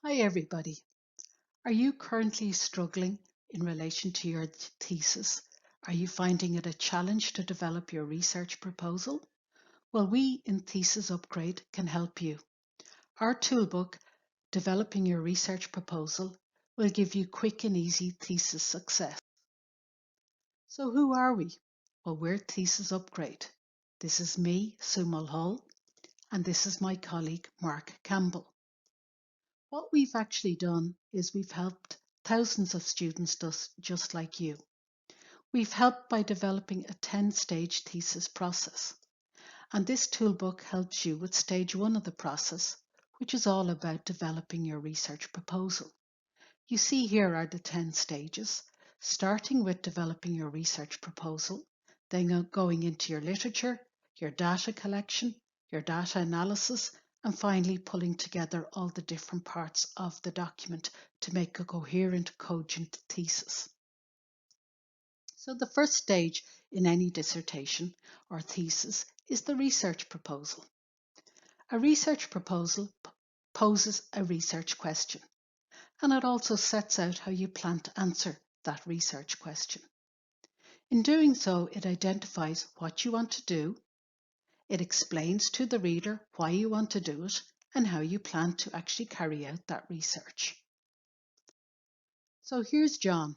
Hi everybody. Are you currently struggling in relation to your thesis? Are you finding it a challenge to develop your research proposal? Well, we in Thesis Upgrade can help you. Our toolbook, Developing Your Research Proposal, will give you quick and easy thesis success. So who are we? Well, we're Thesis Upgrade. This is me, Sue Mulhall, and this is my colleague, Mark Campbell. What we've actually done is we've helped thousands of students just like you. We've helped by developing a 10-stage thesis process. And this toolbook helps you with stage 1 of the process, which is all about developing your research proposal. You see here are the 10 stages, starting with developing your research proposal, then going into your literature, your data collection, your data analysis, and finally pulling together all the different parts of the document to make a coherent, cogent thesis. So the first stage in any dissertation or thesis is the research proposal. A research proposal poses a research question, and it also sets out how you plan to answer that research question. In doing so, it identifies what you want to do, it explains to the reader why you want to do it, and how you plan to actually carry out that research. So here's John.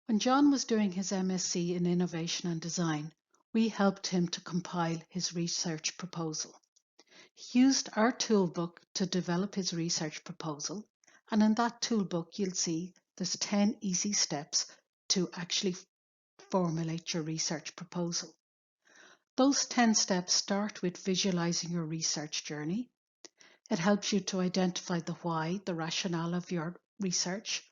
When John was doing his MSc in Innovation and Design, we helped him to compile his research proposal. He used our toolbook to develop his research proposal, and in that toolbook you'll see there's 10 easy steps to actually formulate your research proposal. Those 10 steps start with visualizing your research journey. It helps you to identify the why, the rationale of your research,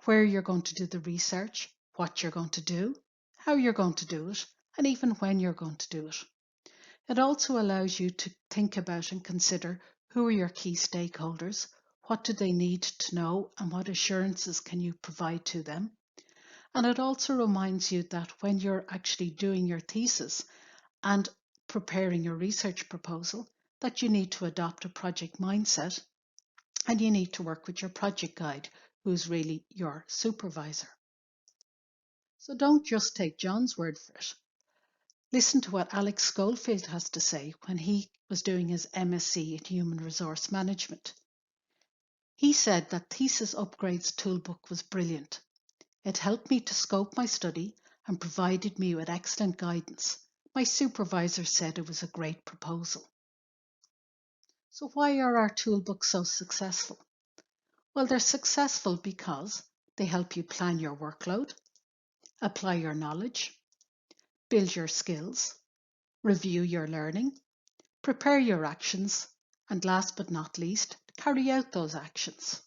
where you're going to do the research, what you're going to do, how you're going to do it, and even when you're going to do it. It also allows you to think about and consider who are your key stakeholders, what do they need to know, and what assurances can you provide to them. And it also reminds you that when you're actually doing your thesis and preparing your research proposal, that you need to adopt a project mindset and you need to work with your project guide, who's really your supervisor. So don't just take John's word for it. Listen to what Alex Schofield has to say when he was doing his MSc in Human Resource Management. He said that Thesis Upgrade's toolbook was brilliant. It helped me to scope my study and provided me with excellent guidance. My supervisor said it was a great proposal. So why are our toolbooks so successful? Well, they're successful because they help you plan your workload, apply your knowledge, build your skills, review your learning, prepare your actions, and last but not least, carry out those actions.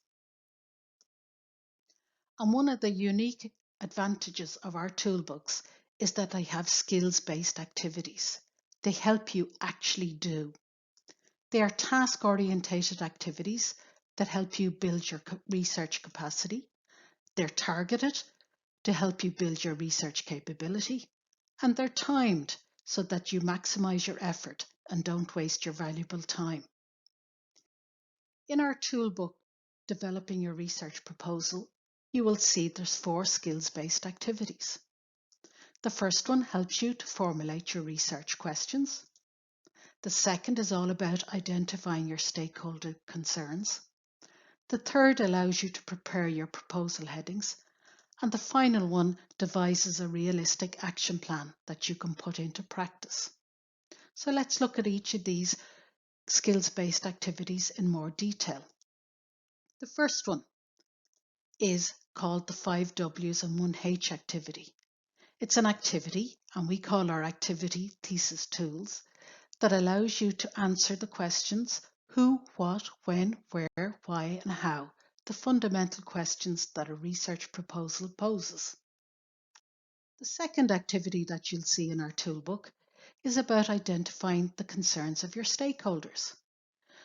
And one of the unique advantages of our toolbooks is that they have skills-based activities. They help you actually do. They are task-orientated activities that help you build your research capacity. They're targeted to help you build your research capability. And they're timed so that you maximize your effort and don't waste your valuable time. In our toolbook, Developing Your Research Proposal, you will see there's 4 skills-based activities. The first one helps you to formulate your research questions. The second is all about identifying your stakeholder concerns. The third allows you to prepare your proposal headings. And the final one devises a realistic action plan that you can put into practice. So let's look at each of these skills-based activities in more detail. The first one is called the 5 W's and 1 H activity. It's an activity, and we call our activity Thesis Tools, that allows you to answer the questions who, what, when, where, why, and how, the fundamental questions that a research proposal poses. The second activity that you'll see in our toolbook is about identifying the concerns of your stakeholders.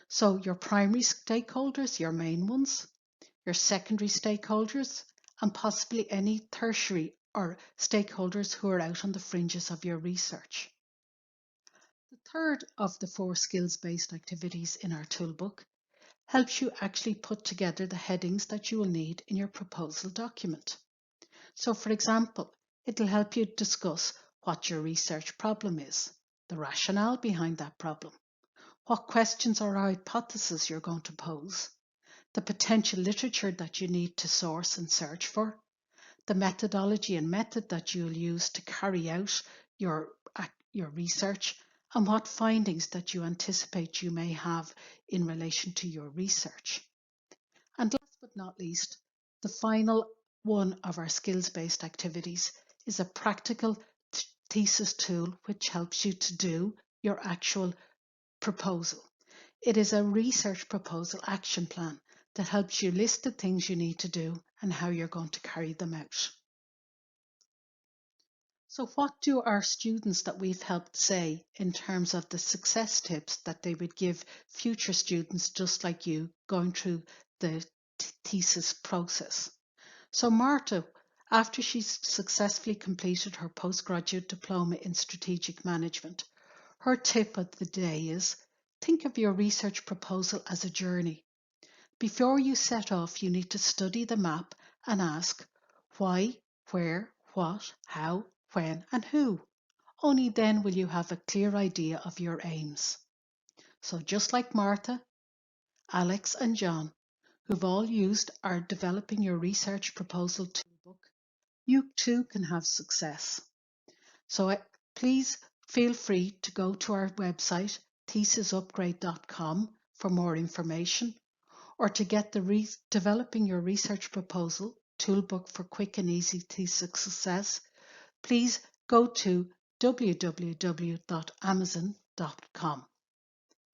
So your primary stakeholders, your main ones, your secondary stakeholders, and possibly any tertiary or stakeholders who are out on the fringes of your research. The third of the 4 skills-based activities in our toolbook helps you actually put together the headings that you will need in your proposal document. So for example, it'll help you discuss what your research problem is, the rationale behind that problem, what questions or hypotheses you're going to pose, the potential literature that you need to source and search for, the methodology and method that you'll use to carry out your research, and what findings that you anticipate you may have in relation to your research. And last but not least, the final one of our skills-based activities is a practical thesis tool which helps you to do your actual proposal. It is a research proposal action plan that helps you list the things you need to do and how you're going to carry them out. So what do our students that we've helped say in terms of the success tips that they would give future students just like you going through the thesis process? So Marta, after she's successfully completed her postgraduate diploma in strategic management, her tip of the day is think of your research proposal as a journey. Before you set off, you need to study the map and ask why, where, what, how, when, and who. Only then will you have a clear idea of your aims. So just like Martha, Alex, and John, who've all used our Developing Your Research Proposal Toolbook, you too can have success. So please feel free to go to our website, thesisupgrade.com, for more information, or to get the Developing Your Research Proposal Toolbook for quick and easy thesis success, please go to www.amazon.com.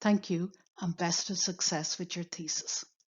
Thank you and best of success with your thesis.